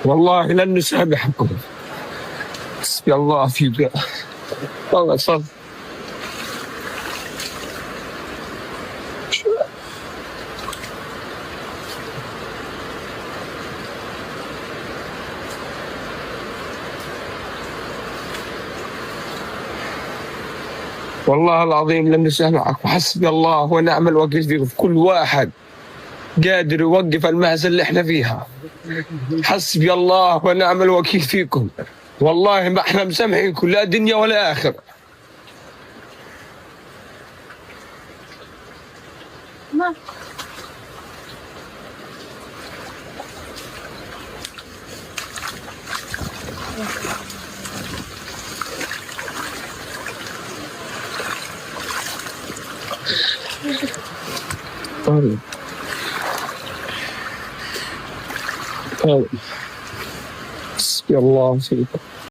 والله لن نسامحكم. حسبي الله فيك. والله صدق. والله العظيم لن نسامحك، وحسبي الله ونعم الوكيل فيكم، في كل واحد قادر يوقف المهزلة اللي احنا فيها. حسبي الله ونعم الوكيل فيكم، والله ما احنا مسامحينكم لا دنيا ولا آخر. طيب طيب حسبي الله فيكم.